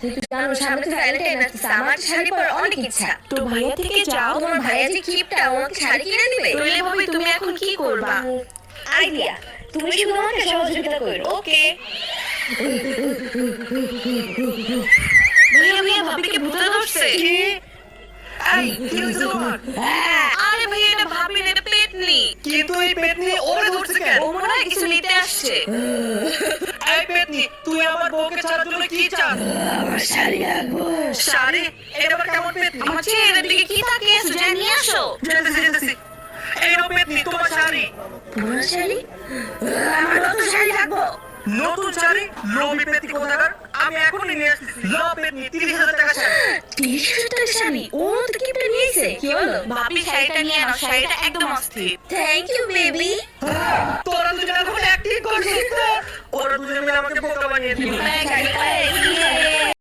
তুই জানো সামনে তো ভ্যালেন্টাইন আসছে, আমার শাড়ি পরার অনেক ইচ্ছা। তো ভাইয়া থেকে যাও। তোমার ভাইয়া যে কিপটা, আমাকে শাড়ি কিনে দিবে? নইলে ভাবি তুমি এখন কি করবা? আইডিয়া, তুমি শুধু আমাকে সহযোগিতা করো। ওকে। ভাইয়া ভাইয়া ভাবিকে ভূতে ধরছে। এই কি হইছে তোমার? আরে ভাইয়া এটা ভাবি না, এটা পেতনি। কিন্তু এই পেতনি ওরে ধরছে কেন? ও মনে হয় কিছু নিতে আসছে। এই পেতনি তুই আমার বউকে ছাড়ার জন্য কি চাস? আমার শাড়ি লাগবো। শাড়ি? এটা আবার কেমন পেতনি? আমার চেহারার দিকে কি তাকিয়ে আছো? যা নিয়ে আসো। যেতেছি। এই নাও পেতনি তোমার শাড়ি। তোমার শাড়ি? আমার নতুন শাড়ি লাগবো। নতুন শাড়ি? লোভী পেতনি কোথাকার, আমি এখনই নিয়ে আসতেছি। ল পেতনি 30,000 টাকা শাড়ি। 30,000 টাকার শাড়ি? ও তো কিপটা নিয়েছে, কি হলো? ভাবি শাড়িটা নিয়ে নাও, শাড়িটা একদম অস্থির। Thank you baby. তোরা দুজনে এখন অ্যাক্টিং করছিস তো? ওরা দুজনে মিলে আমাকে বোকা বানিয়ে দিল। শাড়ি পায়ে